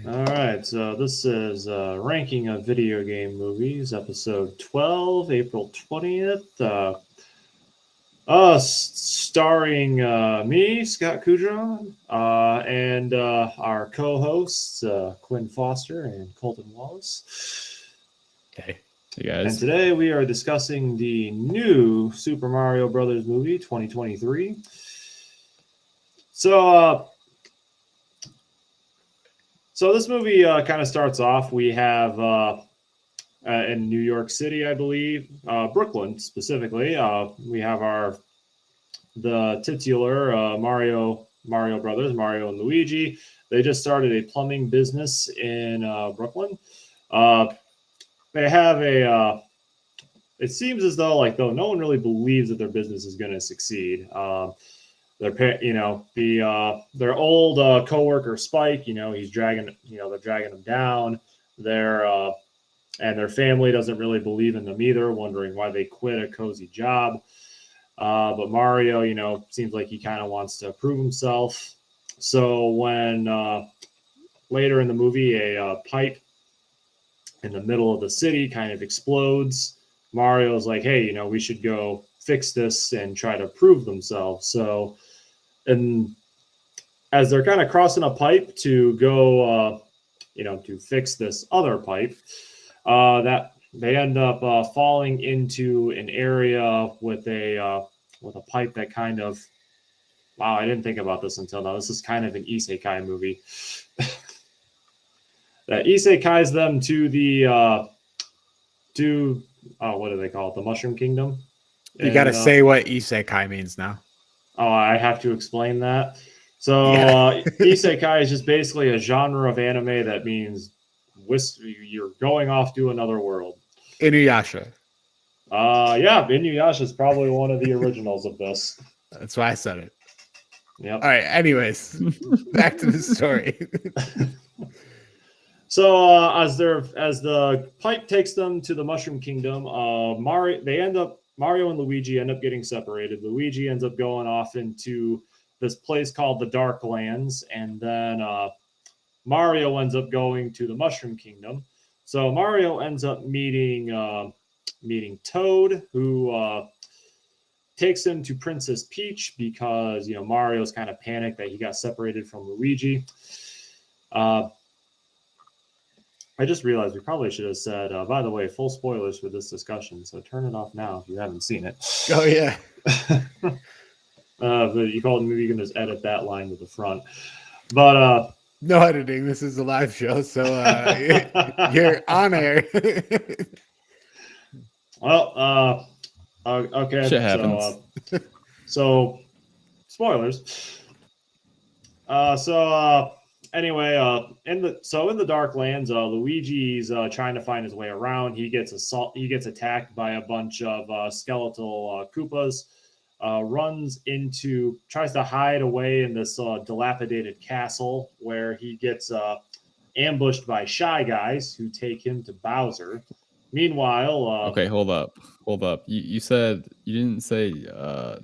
All right, so this is Ranking of Video Game Movies, episode 12, April 20th. Starring me, Scott Kudron, and our co-hosts, Quinn Foster and Colton Wallace. Okay. Hey And guys. today we are discussing the new Super Mario Brothers movie, 2023. So this movie kind of starts off. We have in New York City, I believe, Brooklyn specifically. We have the titular Mario Brothers, Mario and Luigi. They just started a plumbing business in Brooklyn. They have it seems as though no one really believes that their business is going to succeed. Their old coworker Spike, he's dragging, they're dragging him down. And their family doesn't really believe in them either, wondering why they quit a cozy job. But Mario, seems like he kind of wants to prove himself. So when later in the movie, a pipe in the middle of the city kind of explodes, Mario's like, hey, we should go fix this and try to prove themselves. So, and as they're kind of crossing a pipe to go, to fix this other pipe, that they end up falling into an area with a pipe that kind of, wow, I didn't think about this until now. This is kind of an isekai movie. That isekais them to the what do they call it? The Mushroom Kingdom. You got to say what isekai means now. Oh, I have to explain that. So isekai is just basically a genre of anime that means you're going off to another world. Inuyasha. Yeah, Inuyasha is probably one of the originals of this. That's why I said it. Yep. All right. Anyways, back to the story. So as the pipe takes them to the Mushroom Kingdom, Mario and Luigi end up getting separated. Luigi ends up going off into this place called the Dark Lands, and then Mario ends up going to the Mushroom Kingdom. So Mario ends up meeting Toad, who takes him to Princess Peach because Mario's kind of panicked that he got separated from Luigi. I just realized we probably should have said, by the way, full spoilers for this discussion, so turn it off now if you haven't seen it. Oh, yeah. But you call it, maybe you can just edit that line to the front. But no editing. This is a live show, so you're on air. Well, okay. Shit happens. So spoilers. Anyway, in the Darklands, Luigi's trying to find his way around. He gets attacked by a bunch of skeletal Koopas. Tries to hide away in this dilapidated castle where he gets ambushed by Shy Guys who take him to Bowser. Meanwhile, okay, hold up. You said you didn't say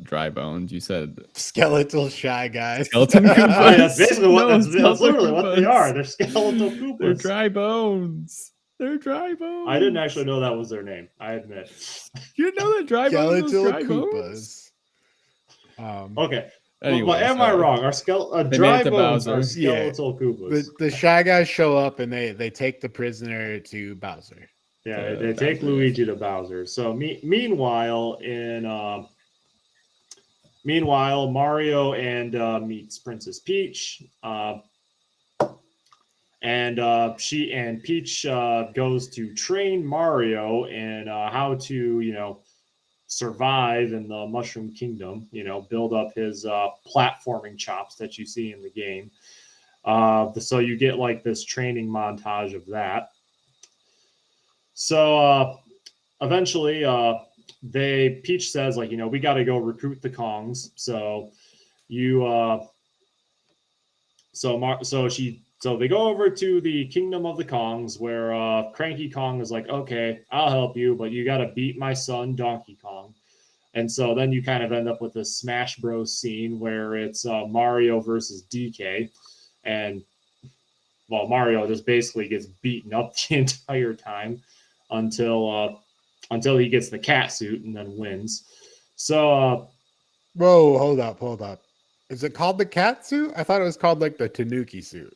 dry bones. You said skeletal Shy Guys. Skeleton Koopas. I mean, that's basically that's literally what they are. They're skeletal Koopas. They're dry bones. I didn't actually know that was their name. I admit. You didn't know that dry bones was dry bones? Okay. Anyways, but am I wrong? Dry bones are skeletal Koopas. The Shy Guys show up and they take the prisoner to Bowser. Yeah, they take Luigi to Bowser. So meanwhile, Mario and meets Princess Peach, and Peach goes to train Mario in how to survive in the Mushroom Kingdom. Build up his platforming chops that you see in the game. So you get like this training montage of that. So eventually, Peach says, we got to go recruit the Kongs. So they go over to the Kingdom of the Kongs, where Cranky Kong is like, okay, I'll help you, but you got to beat my son Donkey Kong. And so then you kind of end up with this Smash Bros. Scene where it's Mario versus DK, and Mario just basically gets beaten up the entire time until he gets the cat suit and then wins. So Whoa, hold up. Is it called the cat suit? I thought it was called like the Tanuki suit.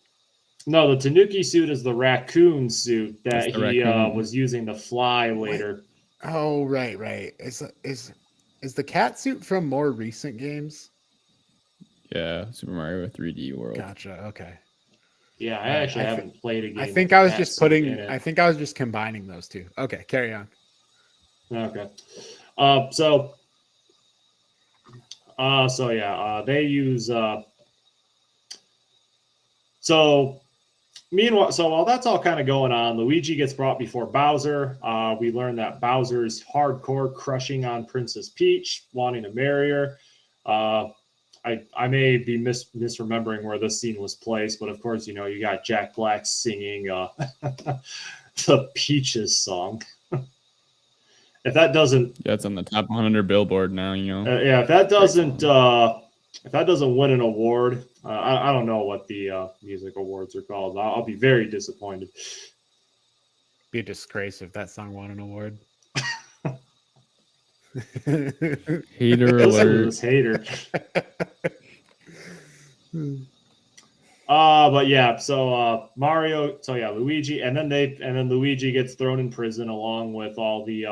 no, the Tanuki suit is the raccoon suit that That's the he raccoon. was using to fly later. Oh, right. Is the cat suit from more recent games? Yeah, Super Mario 3D World. Gotcha. Okay. Yeah, I Right, actually I thi- haven't played a game. I think with I was cat just suit in it. I think I was just combining those two. Okay, carry on. Okay. So yeah, they use so meanwhile, so while that's all kind of going on, Luigi gets brought before Bowser. We learn that Bowser's hardcore crushing on Princess Peach, wanting to marry her. I may be misremembering where this scene was placed, but of course, you got Jack Black singing the Peaches song. If that doesn't, Yeah, it's on the top 100 Billboard now. yeah, if that doesn't win an award, I don't know what the music awards are called. I'll be very disappointed. Be a disgrace if that song won an award. Hater Listen to alert. this hater. But yeah, so Mario, so yeah, Luigi, and then Luigi gets thrown in prison along with all the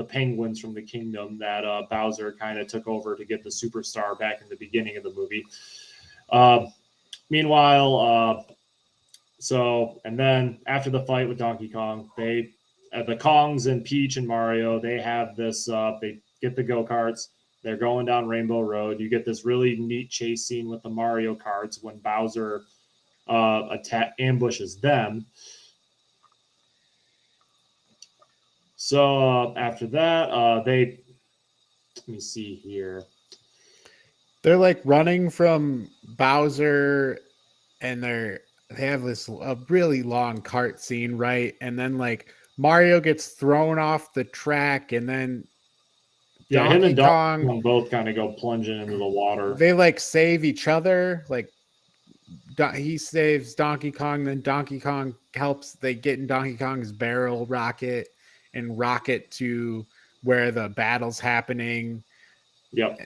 penguins from the kingdom that Bowser kind of took over to get the superstar back in the beginning of the movie. Meanwhile, and then after the fight with Donkey Kong, the Kongs and Peach and Mario, they have this, they get the go-karts. They're going down Rainbow Road. You get this really neat chase scene with the Mario karts when Bowser ambushes them. So after that, let me see here. They're like running from Bowser, and they have a really long cart scene, right? And then like Mario gets thrown off the track, and then Yeah, him Donkey and Donkey Kong, Kong both kind of go plunging into the water. they like save each other. Like he saves Donkey Kong, then Donkey Kong helps. They get in Donkey Kong's barrel rocket and rocket to where the battle's happening. Yep.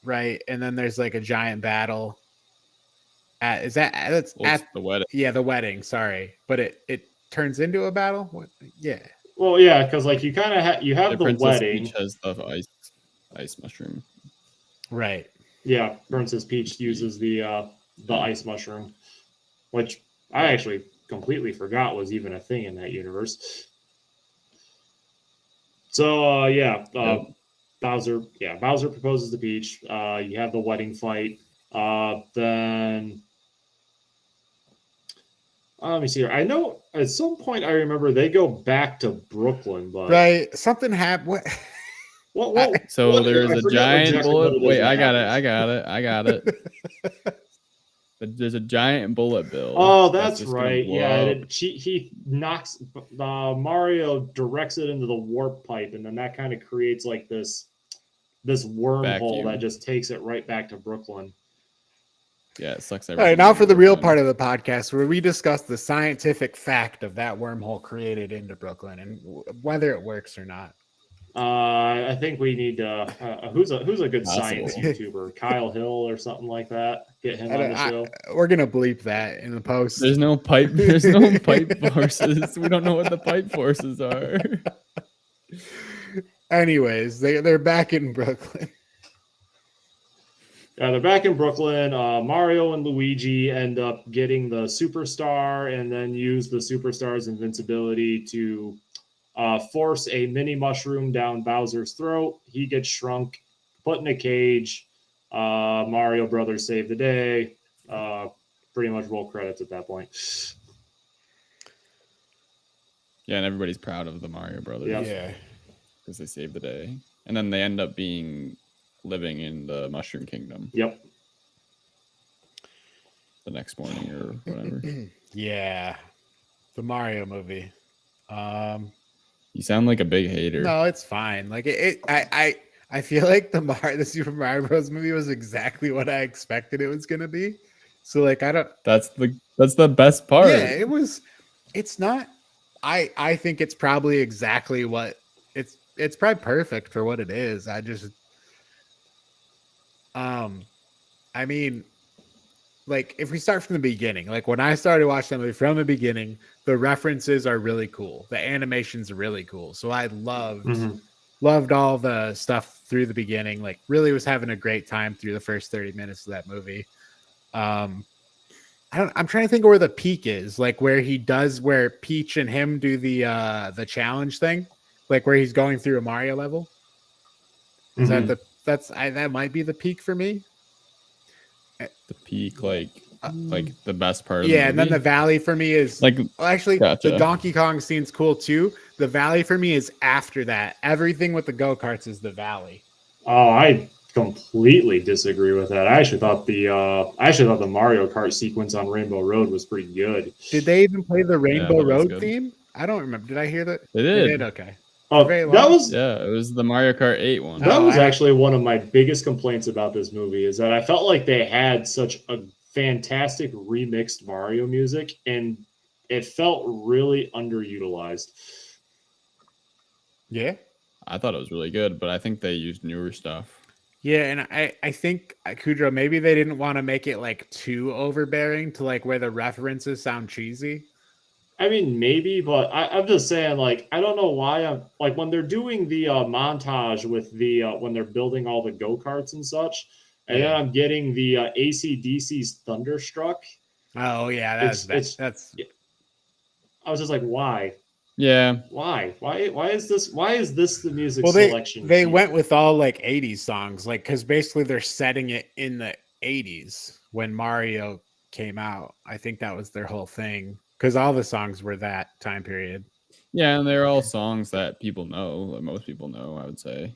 Right, and then there's like a giant battle. That's at the wedding. Yeah, the wedding. Sorry, but it turns into a battle. What? Yeah. Well, yeah, because like you kind of you have the Princess wedding. Peach has the ice mushroom. Right. Yeah, Princess Peach uses the ice mushroom, which I actually completely forgot was even a thing in that universe. So Bowser proposes to Peach. You have the wedding fight. Then let me see here. I know at some point I remember they go back to Brooklyn, but Right. Something happened. what? So what- there's I a forget giant exactly what bullet. it is Wait, that I happens. got it. But there's a giant bullet bill. Oh, that's just gonna right. blow Yeah, up. he knocks Mario directs it into the warp pipe, and then that kind of creates like this wormhole Vacuum. that just takes it right back to Brooklyn. Yeah, it sucks All everything. right, now for the real Brooklyn. part of the podcast, where we discuss the scientific fact of that wormhole created into Brooklyn and whether it works or not. I think we need who's a good Possible. science YouTuber, Kyle Hill or something like that. Get him on the show. We're gonna bleep that in the post. There's no pipe. There's no pipe forces. We don't know what the pipe forces are. Anyways, they're back in Brooklyn. Yeah, they're back in Brooklyn. Mario and Luigi end up getting the superstar and then use the superstar's invincibility to force a mini mushroom down Bowser's throat. He gets shrunk, put in a cage. Mario Brothers save the day. Pretty much roll credits at that point. Yeah, and everybody's proud of the Mario Brothers. Yeah. Because they saved the day. And then they end up living in the Mushroom Kingdom Yep. the next morning or whatever. Yeah, the Mario movie. You sound like a big hater. No, it's fine. Like I feel like the Super Mario Bros. Movie was exactly what I expected it was gonna be. So like I don't. That's the best part. Yeah, it was. It's not. I think it's probably exactly what it's probably perfect for what it is. I just I mean, like if we start from the beginning, like when I started watching the movie from the beginning, the references are really cool. The animation's really cool. So I loved all the stuff through the beginning. Like really was having a great time through the first 30 minutes of that movie. I'm trying to think of where the peak is, like where Peach and him do the challenge thing, like where he's going through a Mario level. Is that might be the peak for me? The peak, like the best part of Yeah, the and then the movie. valley for me is Like, actually gotcha. the Donkey Kong scene's cool too. The valley for me is after that. Everything with the go-karts is the valley. Oh, I completely disagree with that. I actually thought the Mario Kart sequence on Rainbow Road was pretty good. Did they even play the I Rainbow thought it was Road good. theme? I don't remember. Did I hear that? They They did. did. Okay. That was Yeah, it was the Mario Kart 8 one. that Oh, was I- actually one of my biggest complaints about this movie is that I felt like they had such a fantastic remixed Mario music and it felt really underutilized. Yeah. I thought it was really good, but I think they used newer stuff. Yeah, and I think Kudrow, maybe they didn't want to make it like too overbearing to like where the references sound cheesy. I mean, maybe, but I'm just saying, like, I don't know why I'm like when they're doing the montage with the when they're building all the go karts and such, and then Yeah. I'm getting the AC/DC's Thunderstruck. Oh yeah, It's- that's I was just like, why? Yeah, Why is this the music well selection? they here? went with all like 80s songs, like because basically they're setting it in the 80s when Mario came out. I think that was their whole thing because all the songs were that time period. yeah, and they're all songs that people know, that most people know, I would say.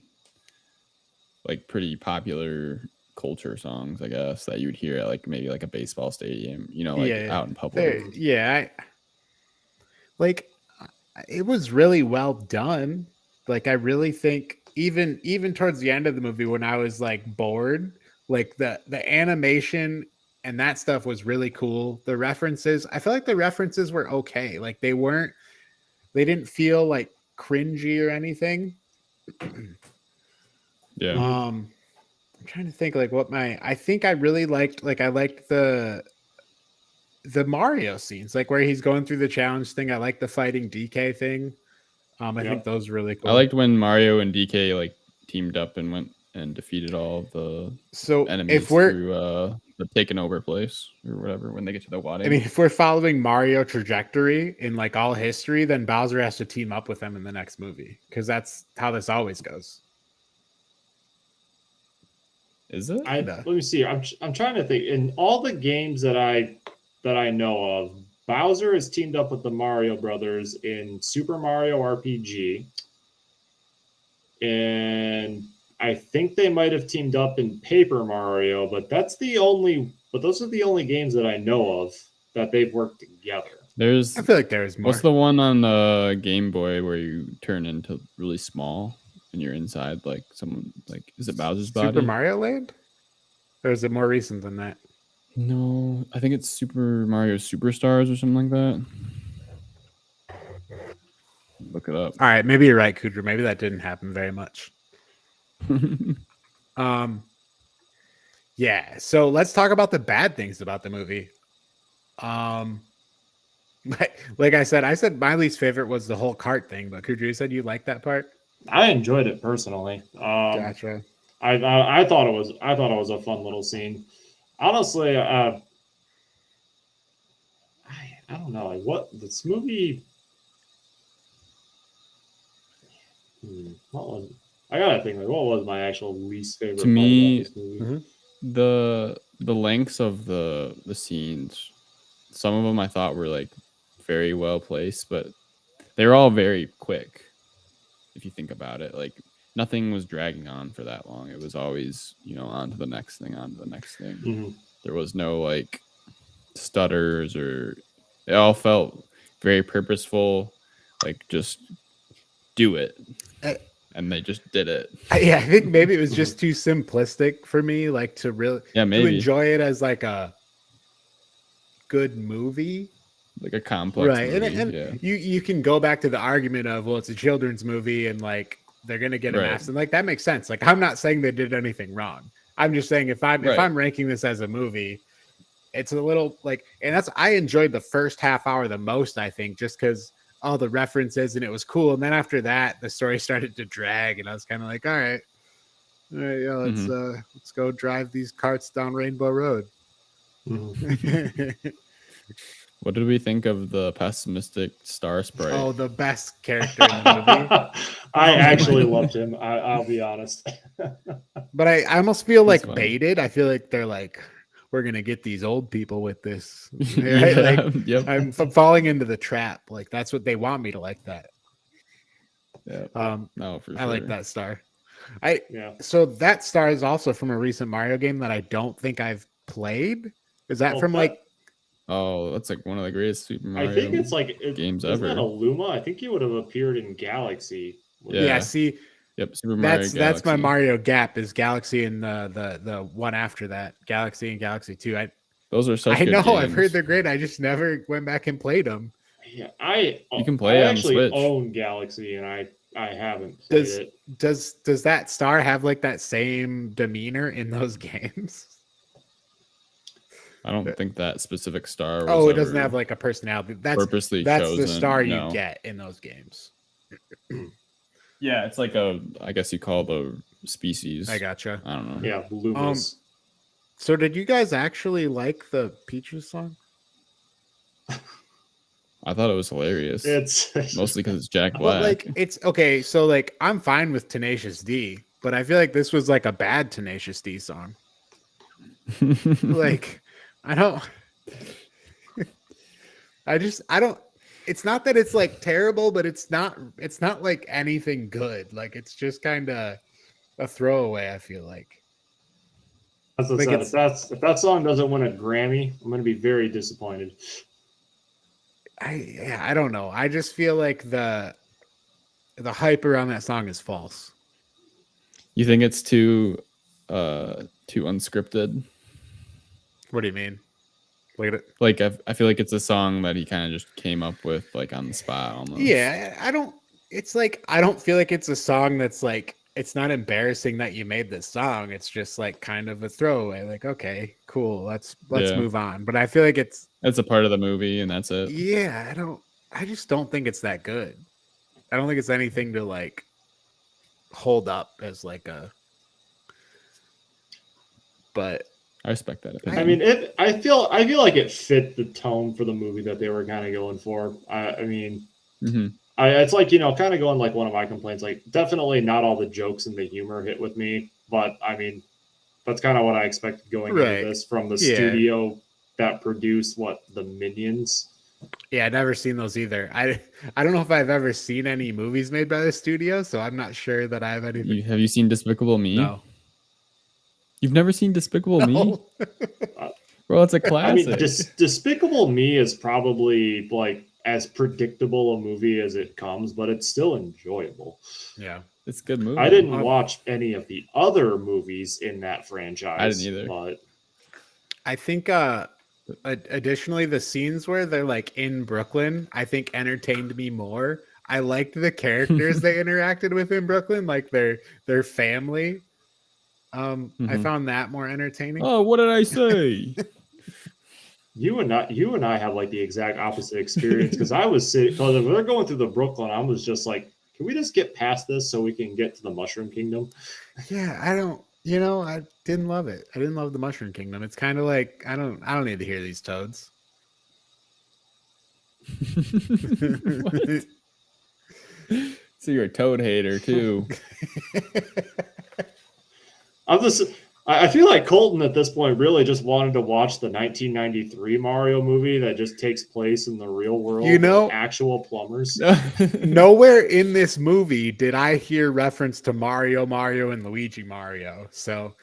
Like pretty popular culture songs, I guess, that you would hear at like maybe like a baseball stadium, like out in public. It was really well done. Like I really think even towards the end of the movie when I was like bored, like the animation and that stuff was really cool. The references, I feel like the references were okay. Like they didn't feel like cringy or anything. Yeah. I'm trying to think like I think I really liked the Mario scenes, like where he's going through the challenge thing. I like the fighting DK thing. I think those are really cool. I liked when Mario and DK like teamed up and went and defeated all the enemies through the taken over place or whatever when they get to the water. I mean, if we're following Mario trajectory in like all history, then Bowser has to team up with them in the next movie because that's how this always goes. Is it? Let me see. I'm trying to think. In all the games that I know of, Bowser has teamed up with the Mario Brothers in Super Mario RPG, and I think they might have teamed up in Paper Mario, but those are the only games that I know of that they've worked together. I feel like there's more. What's the one on the Game Boy where you turn into really small and you're inside like someone like is it Bowser's body? Super Mario Land? Or is it more recent than that? No, I think it's Super Mario Superstars or something like that. Look it up. All right, maybe you're right, Kudra. Maybe that didn't happen very much. Yeah, so let's talk about the bad things about the movie. Like I said my least favorite was the whole cart thing, but Kudra, you said you liked that part. I enjoyed it personally. Gotcha. I thought it was a fun little scene. Honestly, I don't know. Like what this movie? What was? I gotta think. Like, what was my actual least favorite? To me, part about this movie? the lengths of the scenes, some of them I thought were like very well placed, but they were all very quick. If you think about it, like nothing was dragging on for that long. It was always, on to the next thing, on to the next thing. Mm-hmm. There was no like stutters or it all felt very purposeful, like just do it. And they just did it. Yeah, I think maybe it was just too simplistic for me, like to really Yeah, to maybe. enjoy it as like a good movie. Like a complex Right. movie. And Yeah. you can go back to the argument of, well, it's a children's movie and like they're gonna get a Right. mask, and like that makes sense. Like I'm not saying they did anything wrong. I'm just saying if Right. I'm ranking this as a movie, it's a little like, and that's, I enjoyed the first half hour the most, I think, just because all the references and it was cool. And then after that, the story started to drag, and I was kind of like, all right, yeah, let's go drive these carts down Rainbow Road. Mhm. What did we think of the pessimistic star sprite? Oh, the best character in the movie. I Oh, actually my- loved him. I'll be honest. But I almost feel like funny. baited. I feel like they're like, we're gonna get these old people with this. Right? Yeah, Like, yep. I'm falling into the trap. Like that's what they want me to like that. Yeah. No, for sure. I like that star. Yeah. So that star is also from a recent Mario game that I don't think I've played. Is that Well, from that- like? Oh, that's like one of the greatest Super Mario I think it's like games isn't that ever. a Luma? I think he would have appeared in Galaxy. Yeah. Yeah. See, Yep, Super Mario that's my Galaxy. Mario gap is Galaxy and the one after that, Galaxy and Galaxy 2. Those are such I good know I've games. heard they're great. I just never went back and played them. Yeah, You can play I it on the actually Switch. own Galaxy, and I haven't played it. Does that star have like that same demeanor in those games? I don't think that specific star was Oh, it doesn't ever have like a personality. That's purposely the chosen. star you No. get in those games. Yeah, it's like I guess you call the species. I gotcha. I don't know. Yeah, Lumas. So did you guys actually like the Peaches song? I thought it was hilarious. It's Mostly because it's Jack Well, Black. like it's okay. So like I'm fine with Tenacious D, but I feel like this was like a bad Tenacious D song. Like I don't. I don't. It's not that it's like terrible, but it's not like anything good. Like it's just kind of a throwaway. I feel like. That's what Like I said. If that song doesn't win a Grammy, I'm going to be very disappointed. I don't know. I just feel like the hype around that song is false. You think it's too unscripted? What do you mean? Look at it. Like I feel like it's a song that he kind of just came up with like on the spot almost. Yeah, I don't. It's like I don't feel like it's a song that's like, it's not embarrassing that you made this song. It's just like kind of a throwaway. Like, okay, cool. Let's Yeah. move on. But I feel like it's a part of the movie and that's it. yeah. I just don't think it's that good. I don't think it's anything to like hold up as like a. But I respect that opinion. I mean, I feel like it fit the tone for the movie that they were kind of going for. I mean, Mhm. it's like, kind of going like one of my complaints. Like, definitely not all the jokes and the humor hit with me, but I mean, that's kind of what I expected going Right. into this from the Yeah. studio that produced the Minions. yeah, I've never seen those either. I don't know if I've ever seen any movies made by the studio, so I'm not sure that I have anything. Have you seen Despicable Me? No. You've never seen Despicable Me? No. Bro, it's a I classic. mean, Despicable Me is probably like as predictable a movie as it comes, but it's still enjoyable. Yeah. It's a good movie. I didn't Um, watch any of the other movies in that franchise. I didn't either. But I think additionally the scenes where they're like in Brooklyn, I think entertained me more. I liked the characters they interacted with in Brooklyn, like their family. I Mhm. found that more entertaining. Oh, what did I say? you and I have like the exact opposite experience because I was sitting because if they're going through the Brooklyn, I was just like, can we just get past this so we can get to the Mushroom Kingdom? Yeah, I don't. I didn't love it. I didn't love the Mushroom Kingdom. It's kind of like I don't need to hear these toads. What? So you're a Toad hater too. I feel like Colton at this point really just wanted to watch the 1993 Mario movie that just takes place in the real world. with actual plumbers. Nowhere in this movie did I hear reference to Mario, and Luigi Mario. So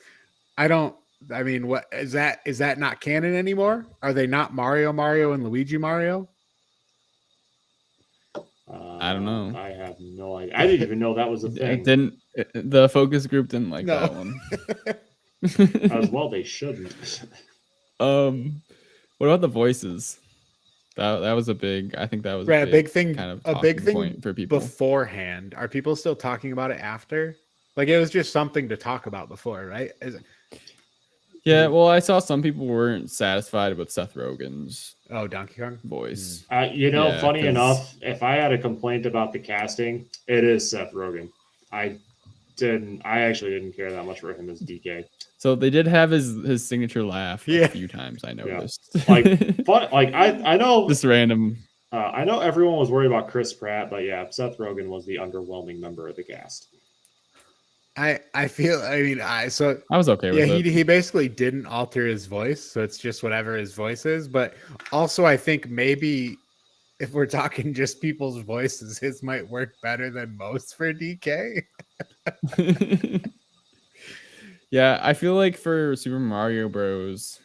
I don't. I mean, what is that? Is that not canon anymore? Are they not Mario, and Luigi Mario? I don't know. I have no idea. I didn't even know that was a thing. The focus group didn't like No. that one. As well, they shouldn't. What about the voices? That was a big. I think that was Right, a big thing, kind of a talking big thing point for people. beforehand. Are people still talking about it after? Like it was just something to talk about before, right? Yeah, well, I saw some people weren't satisfied with Seth Rogen's Oh, Donkey Kong. voice. You know, Yeah, funny 'cause- enough, if I had a complaint about the casting, it is Seth Rogen. I actually didn't care that much for him as DK. So they did have his signature laugh Yeah. a few times. I noticed. I know Just random. I know everyone was worried about Chris Pratt, but yeah, Seth Rogen was the underwhelming member of the cast. I feel. I mean, I was okay with yeah. it. He basically didn't alter his voice, so it's just whatever his voice is. But also, I think maybe if we're talking just people's voices, his might work better than most for DK. Yeah, I feel like for Super Mario Bros,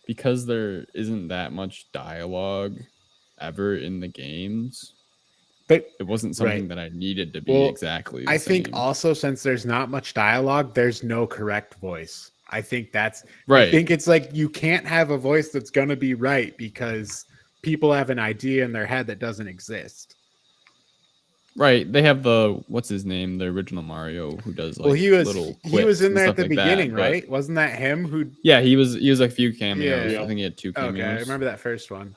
because there isn't that much dialogue ever in the games, But it wasn't something right. that I needed to be Well, exactly the I think same. also since there's not much dialogue, there's no correct voice. I think that's Right. I think it's like you can't have a voice that's gonna be right because people have an idea in their head that doesn't exist. Right. They have the what's his name, the original Mario, who does like Well, he was little he was quips in and there at stuff the like that, beginning, but- right? Wasn't that him who? Yeah, he was a few cameos. Yeah. I think he had 2 cameos. Okay, I remember that first one.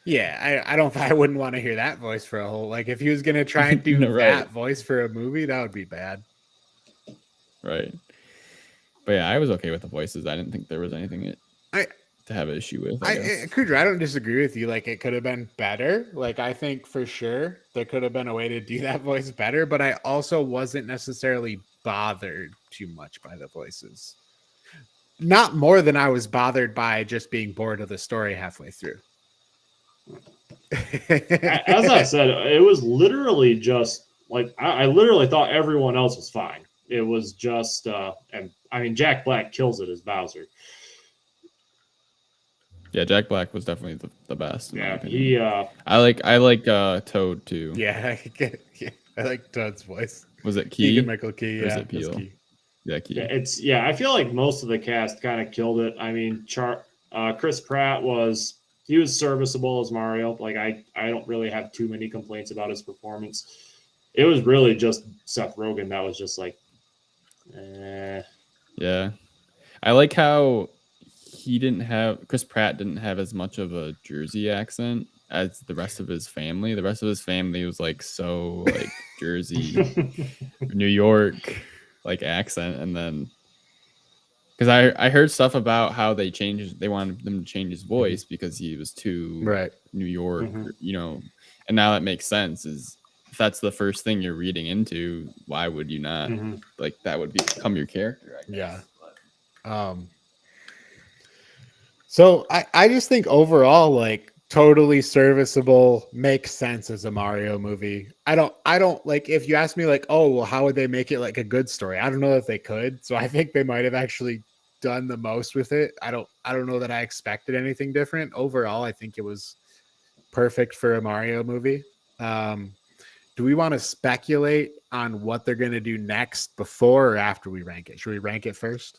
Yeah, I don't. I wouldn't want to hear that voice for a whole. Like, if he was gonna try and do No, right. that voice for a movie, that would be bad. Right. But yeah, I was okay with the voices. I didn't think there was anything to have an issue with. I guess. Kudra, I don't disagree with you. Like, it could have been better. Like, I think for sure there could have been a way to do that voice better. But I also wasn't necessarily bothered too much by the voices. Not more than I was bothered by just being bored of the story halfway through. As I said, it was literally just like I literally thought everyone else was fine. It was just, and I mean, Jack Black kills it as Bowser. Yeah, Jack Black was definitely the best. In my Yeah, opinion. he. I like Toad too. Yeah, I like Toad's voice. Was it Key? Keegan Michael Key. Or is Yeah, it that's Peele? Key. Yeah, Key. Yeah, I feel like most of the cast kind of killed it. I mean, Chris Pratt was serviceable as Mario. Like I don't really have too many complaints about his performance. It was really just Seth Rogen that was just like, Yeah, I like how Chris Pratt didn't have as much of a Jersey accent as the rest of his family. The rest of his family was like so like Jersey, New York like accent, and then because I heard stuff about how they wanted them to change his voice because he was too Right. New York, Mhm. you know, and now that makes sense. Is if that's the first thing you're reading into, why would you not Mhm. like that would become your character? I guess. Yeah. So I just think overall, like, totally serviceable, makes sense as a Mario movie. I don't like, if you ask me like, oh well, how would they make it like a good story? I don't know if they could. So I think they might have actually done the most with it. I don't know that I expected anything different. Overall, I think it was perfect for a Mario movie. Do we want to speculate on what they're going to do next before or after we rank it? Should we rank it first?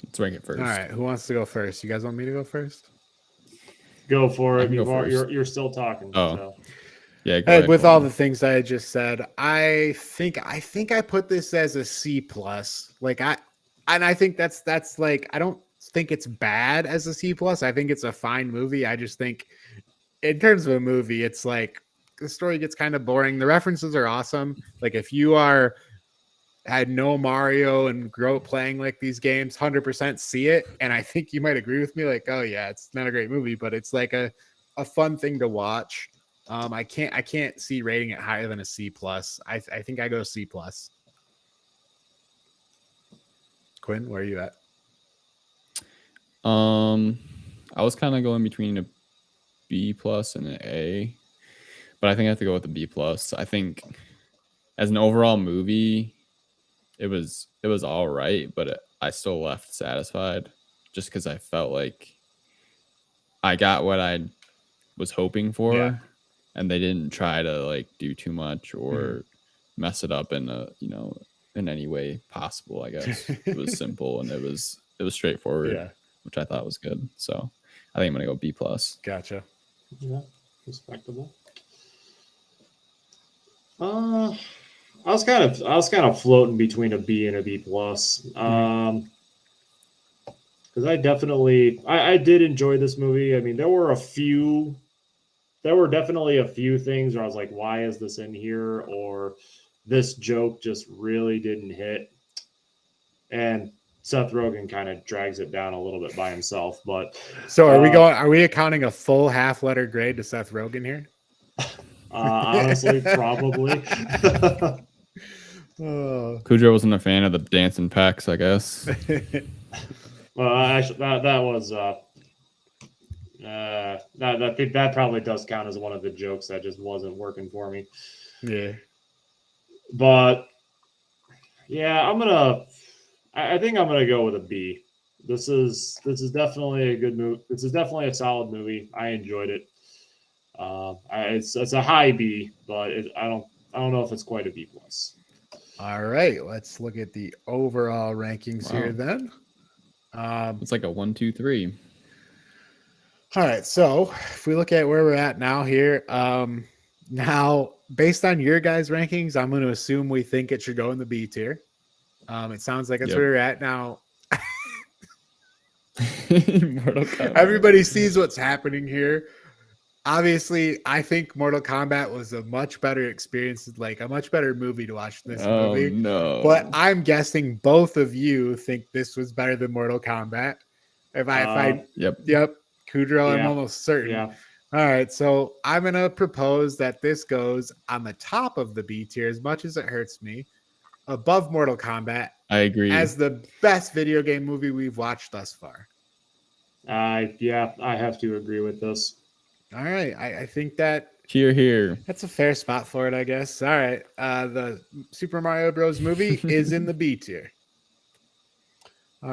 Let's rank it first. All right, who wants to go first? You guys want me to go first? Go for I it. can go first. You're still talking. Oh. So. Yeah, go ahead, With all Colin. the things I just said, I think I put this as a C plus. Like I think that's like, I don't think it's bad as a C plus. I think it's a fine movie. I just think in terms of a movie, it's like the story gets kind of boring. The references are awesome. Like if you had no Mario and grow up playing like these games, 100% see it. And I think you might agree with me. Like, oh yeah, it's not a great movie, but it's like a fun thing to watch. I can't see rating it higher than a C plus. I think I go C plus. Quinn, where are you at? I was kind of going between a B plus and an A, but I think I have to go with a B plus. I think as an overall movie, it was all right, but I still left satisfied just because I felt like I got what I was hoping for, Yeah. and they didn't try to like do too much or mess it up in in any way possible. I guess it was simple and it was straightforward. Yeah. which I thought was good. So I think I'm gonna go B plus. Gotcha. Yeah, respectable. I was kind of floating between a B and a B plus. Because I did enjoy this movie. I mean, there were definitely a few things where I was like, why is this in here? Or this joke just really didn't hit. And Seth Rogen kind of drags it down a little bit by himself. But So are we accounting a full half letter grade to Seth Rogen here? honestly, probably. Cujo wasn't a fan of the dancing pecs, I guess. Well, actually, that was that probably does count as one of the jokes that just wasn't working for me. Yeah. But yeah, I think I'm gonna go with a B. This is definitely a good movie. This is definitely a solid movie. I enjoyed it. It's a high B, but I don't know if it's quite a B plus. All right, let's look at the overall rankings here Wow. then. It's like a 1, 2, 3. All right, so if we look at where we're at now here, now based on your guys' rankings, I'm going to assume we think it should go in the B tier. It sounds like that's Yep. where we're at now. Mortal Kombat. Everybody sees what's happening here. Obviously, I think Mortal Kombat was a much better experience, like a much better movie to watch than this Oh movie. no! But I'm guessing both of you think this was better than Mortal Kombat. If I Yep. Yep, Kudrow, I'm Yeah. almost certain. Yeah, All right, so I'm gonna propose that this goes on the top of the B tier, as much as it hurts me, above Mortal Kombat, I agree. as the best video game movie we've watched thus far. I have to agree with this. All right, I think that Here. that's a fair spot for it, I guess. All right, the Super Mario Bros. Movie is in the B tier.